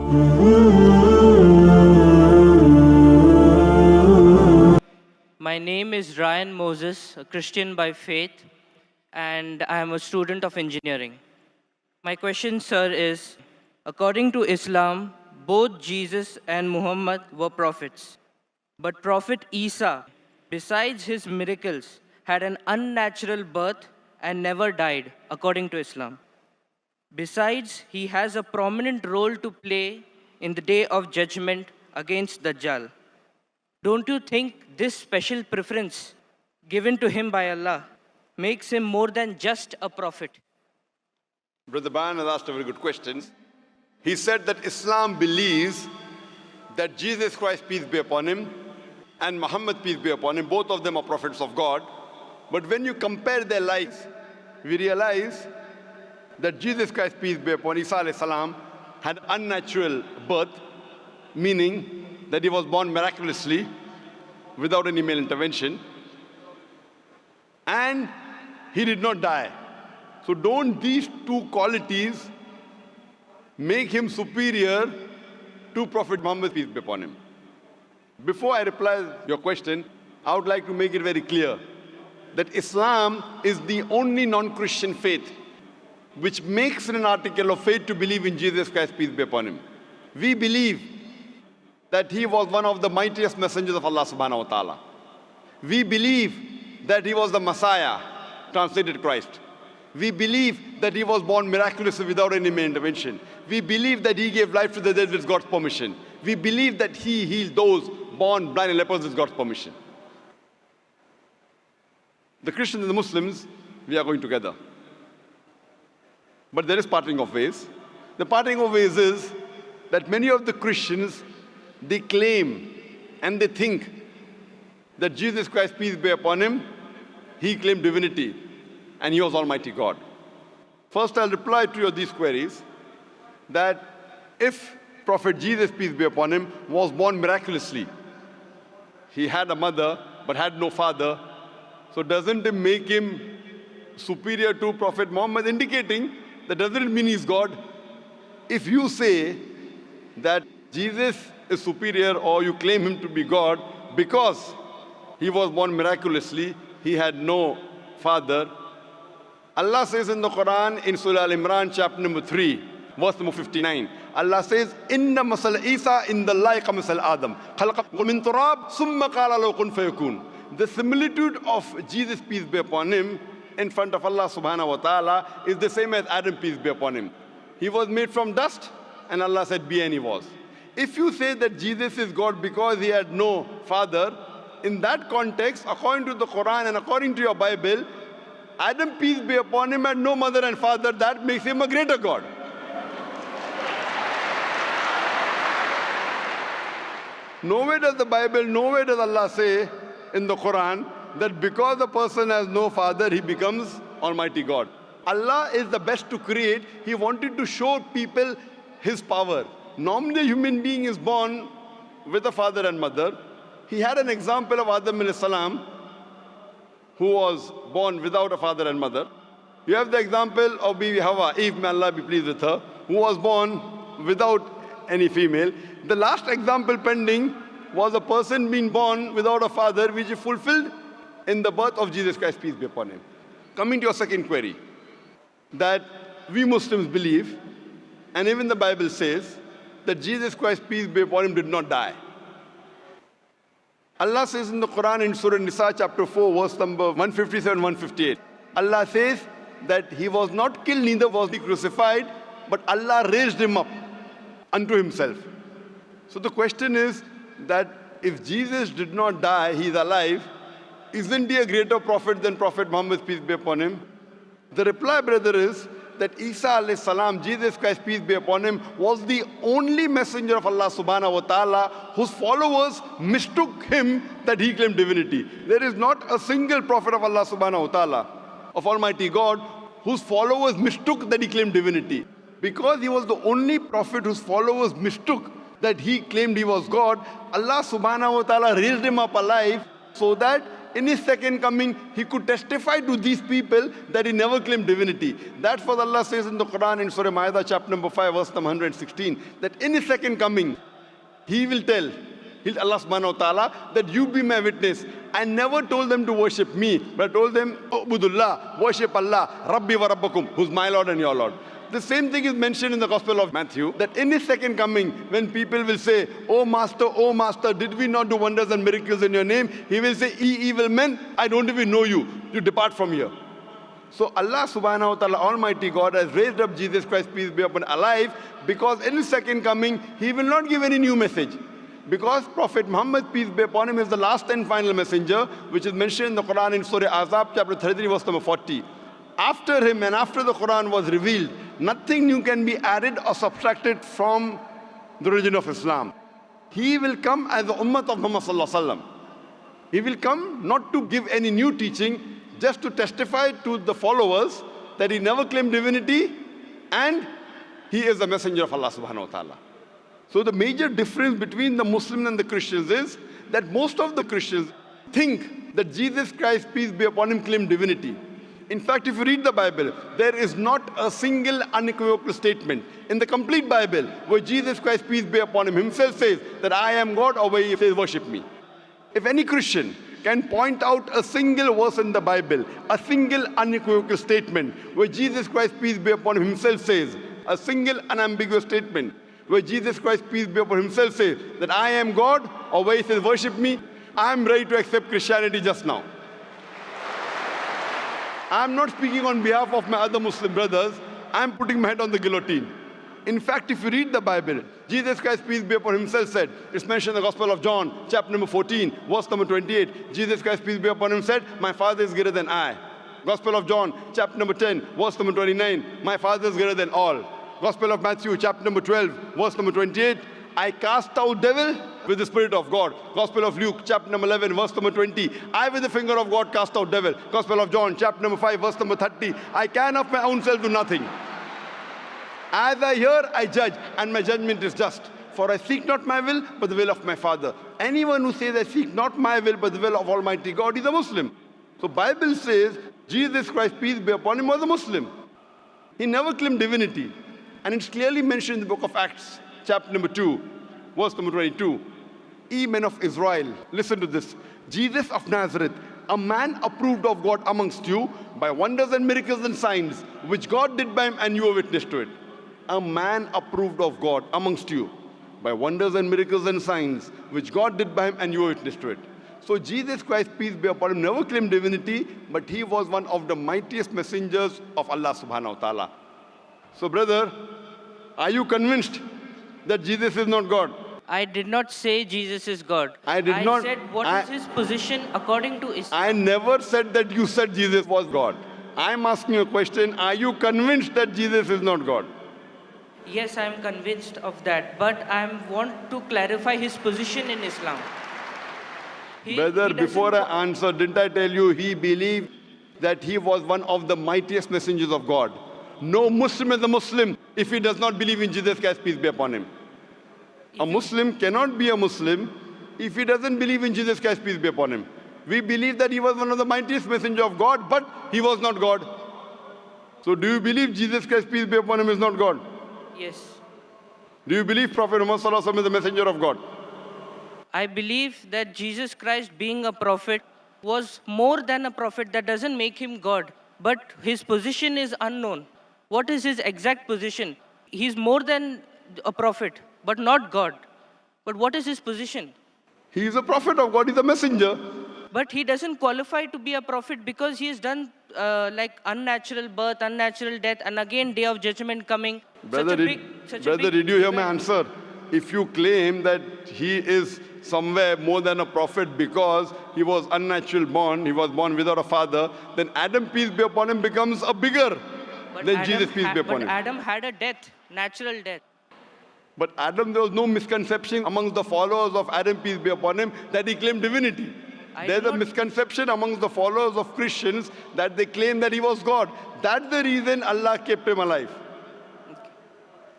My name is Ryan Moses, a Christian by faith, and I am a student of engineering. My question, sir, is according to Islam, both Jesus and Muhammad were prophets. But Prophet Isa, besides his miracles, had an unnatural birth and never died, according to Islam. Besides, he has a prominent role to play in the day of judgment against Dajjal. Don't you think this special preference given to him by Allah makes him more than just a prophet? Brother Bayan has asked a very good question. He said that Islam believes that Jesus Christ, peace be upon him, and Muhammad, peace be upon him, both of them are prophets of God. But when you compare their lives, we realize that Jesus Christ, peace be upon Isa alayhi salam, had unnatural birth, meaning that he was born miraculously without any male intervention, and he did not die. So don't these two qualities make him superior to Prophet Muhammad, peace be upon him? Before I reply your question, I would like to make it very clear that Islam is the only non-Christian faith which makes it an article of faith to believe in Jesus Christ, peace be upon him. We believe that he was one of the mightiest messengers of Allah subhanahu wa ta'ala. We believe that he was the Messiah, translated Christ. We believe that he was born miraculously without any male intervention. We believe that he gave life to the dead with God's permission. We believe that he healed those born blind and lepers with God's permission. The Christians and the Muslims, we are going together. But there is parting of ways. The parting of ways is that many of the Christians, they claim and they think that Jesus Christ, peace be upon him, he claimed divinity and he was Almighty God. First, I'll reply to these queries that if Prophet Jesus, peace be upon him, was born miraculously, he had a mother but had no father, so doesn't it make him superior to Prophet Muhammad, indicating that doesn't mean he's God? If you say that Jesus is superior or you claim him to be God because he was born miraculously, he had no father. Allah says in the Quran, in Surah Al-Imran, chapter number 3, verse number 59, Allah says, Inna masal Isa in the like masal Adam. Khalaqakum min turab, summa qala lahu kun fayakun. The similitude of Jesus, peace be upon him, in front of Allah subhanahu wa ta'ala is the same as Adam, peace be upon him. He was made from dust, and Allah said, be, and he was. If you say that Jesus is God because he had no father, in that context, according to the Quran and according to your Bible, Adam, peace be upon him, had no mother and father. That makes him a greater God. Nowhere does the Bible, nowhere does Allah say in the Quran that because a person has no father, he becomes Almighty God. Allah is the best to create. He wanted to show people his power. Normally, a human being is born with a father and mother. He had an example of Adam alayhi salam, who was born without a father and mother. You have the example of Bibi Hawa, Eve, may Allah be pleased with her, who was born without any female. The last example pending was a person being born without a father, which is fulfilled in the birth of Jesus Christ, peace be upon him. Coming to your second query, that we Muslims believe, and even the Bible says, that Jesus Christ, peace be upon him, did not die. Allah says in the Quran in Surah Nisa chapter 4 verse number 157, 158. Allah says that he was not killed, neither was he crucified, but Allah raised him up unto himself. So the question is that if Jesus did not die, he is alive, isn't he a greater prophet than Prophet Muhammad, peace be upon him? The reply, brother, is that Isa alayhi salam, Jesus Christ, peace be upon him, was the only messenger of Allah subhanahu wa ta'ala whose followers mistook him that he claimed divinity. There is not a single prophet of Allah subhanahu wa ta'ala, of Almighty God, whose followers mistook that he claimed divinity. Because he was the only prophet whose followers mistook that he claimed he was God, Allah subhanahu wa ta'ala raised him up alive so that in his second coming, he could testify to these people that he never claimed divinity. That's what Allah says in the Quran in Surah Ma'idah, chapter number 5, verse number 116, that in his second coming, he will tell Allah subhanahu wa ta'ala that you be my witness. I never told them to worship me, but I told them, Ubudullah, worship Allah, Rabbi wa Rabbakum, who's my Lord and your Lord. The same thing is mentioned in the Gospel of Matthew, that in his second coming, when people will say, oh Master, did we not do wonders and miracles in your name? He will say, ye evil men, I don't even know you. You depart from here. So Allah subhanahu wa ta'ala, Almighty God, has raised up Jesus Christ, peace be upon him, alive, because in his second coming, he will not give any new message. Because Prophet Muhammad, peace be upon him, is the last and final messenger, which is mentioned in the Quran in Surah Azab, chapter 33, verse number 40. After him and after the Quran was revealed, nothing new can be added or subtracted from the religion of Islam. He will come as the ummah of Muhammad sallallahu alaihi wasallam. He will come not to give any new teaching, just to testify to the followers that he never claimed divinity and he is the messenger of Allah subhanahu wa ta'ala. So the major difference between the Muslims and the Christians is that most of the Christians think that Jesus Christ, peace be upon him, claimed divinity. In fact, if you read the Bible, there is not a single unequivocal statement in the complete Bible where Jesus Christ, peace be upon him, himself says that I am God, or where he says worship me. If any Christian can point out a single verse in the Bible, a single unequivocal statement where Jesus Christ, peace be upon him, himself says, a single unambiguous statement where Jesus Christ, peace be upon him, himself says that I am God, or where he says worship me, I am ready to accept Christianity just now. I am not speaking on behalf of my other Muslim brothers. I am putting my head on the guillotine. In fact, if you read the Bible, Jesus Christ, peace be upon him, himself said, it's mentioned in the Gospel of John, chapter number 14, verse number 28. Jesus Christ, peace be upon him, said, my Father is greater than I. Gospel of John, chapter number 10, verse number 29. My Father is greater than all. Gospel of Matthew, chapter number 12, verse number 28. I cast out devil with the Spirit of God. Gospel of Luke, chapter number 11, verse number 20. I with the finger of God cast out devil. Gospel of John, chapter number 5, verse number 30. I can of my own self do nothing. As I hear, I judge, and my judgment is just. For I seek not my will, but the will of my Father. Anyone who says I seek not my will, but the will of Almighty God is a Muslim. So Bible says Jesus Christ, peace be upon him, was a Muslim. He never claimed divinity. And it's clearly mentioned in the book of Acts, chapter number 2, verse number 22. Ye men of Israel, listen to this. Jesus of Nazareth, a man approved of God amongst you by wonders and miracles and signs, which God did by him, and you were witness to it. A man approved of God amongst you by wonders and miracles and signs, which God did by him, and you were witness to it. So Jesus Christ, peace be upon him, never claimed divinity, but he was one of the mightiest messengers of Allah subhanahu wa ta'ala. So brother, are you convinced that Jesus is not God? I did not say Jesus is God. I said what is his position according to Islam. I never said that you said Jesus was God. I'm asking you a question. Are you convinced that Jesus is not God? Yes, I am convinced of that. But I want to clarify his position in Islam. Brother, before I answer, didn't I tell you he believed that he was one of the mightiest messengers of God? No Muslim is a Muslim if he does not believe in Jesus Christ, peace be upon him. A Muslim cannot be a Muslim if he doesn't believe in Jesus Christ, peace be upon him. We believe that he was one of the mightiest messengers of God, but he was not God. So do you believe Jesus Christ, peace be upon him, is not God? Yes. Do you believe Prophet Muhammad sallallahu alaihi wasallam is the messenger of God? I believe that Jesus Christ, being a prophet, was more than a prophet. That doesn't make him God. But his position is unknown. What is his exact position? He's more than a prophet, but not God. But what is his position? He is a prophet of God, he's a messenger. But he doesn't qualify to be a prophet because he has done like unnatural birth, unnatural death, and again day of judgment coming. Brother, did you hear my answer? If you claim that he is somewhere more than a prophet because he was unnatural born, he was born without a father, then Adam, peace be upon him, becomes a bigger than Jesus, peace be upon him. But Adam had a death, natural death. But Adam, there was no misconception amongst the followers of Adam, peace be upon him, that he claimed divinity. There's a misconception amongst the followers of Christians that they claim that he was God. That's the reason Allah kept him alive.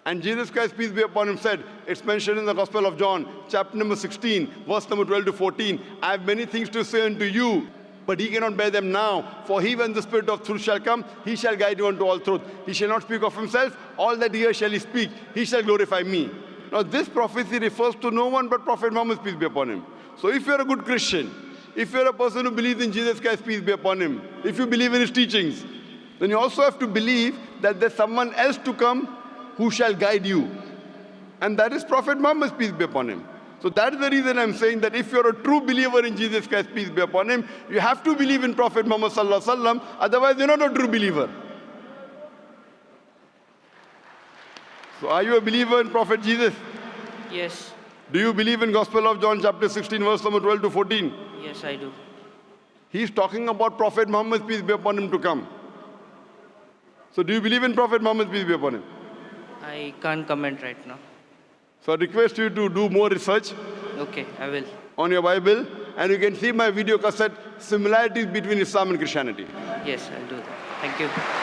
And Jesus Christ, peace be upon him, said, it's mentioned in the Gospel of John, chapter number 16, verse number 12 to 14, I have many things to say unto you, but he cannot bear them now. For he, when the Spirit of truth shall come, he shall guide you unto all truth. He shall not speak of himself. All that he hears shall he speak. He shall glorify me. Now this prophecy refers to no one but Prophet Muhammad, peace be upon him. So if you're a good Christian, if you're a person who believes in Jesus Christ, peace be upon him, if you believe in his teachings, then you also have to believe that there's someone else to come who shall guide you. And that is Prophet Muhammad, peace be upon him. So that is the reason I'm saying that if you're a true believer in Jesus Christ, peace be upon him, you have to believe in Prophet Muhammad sallallahu alaihi wasallam, otherwise you're not a true believer. So are you a believer in Prophet Jesus? Yes. Do you believe in Gospel of John chapter 16 verse number 12 to 14? Yes, I do. He's talking about Prophet Muhammad, peace be upon him, to come. So do you believe in Prophet Muhammad, peace be upon him? I can't comment right now. So I request you to do more research Okay, I will. on your Bible, and you can see my video cassette, similarities between Islam and Christianity. Yes, I'll do that. Thank you.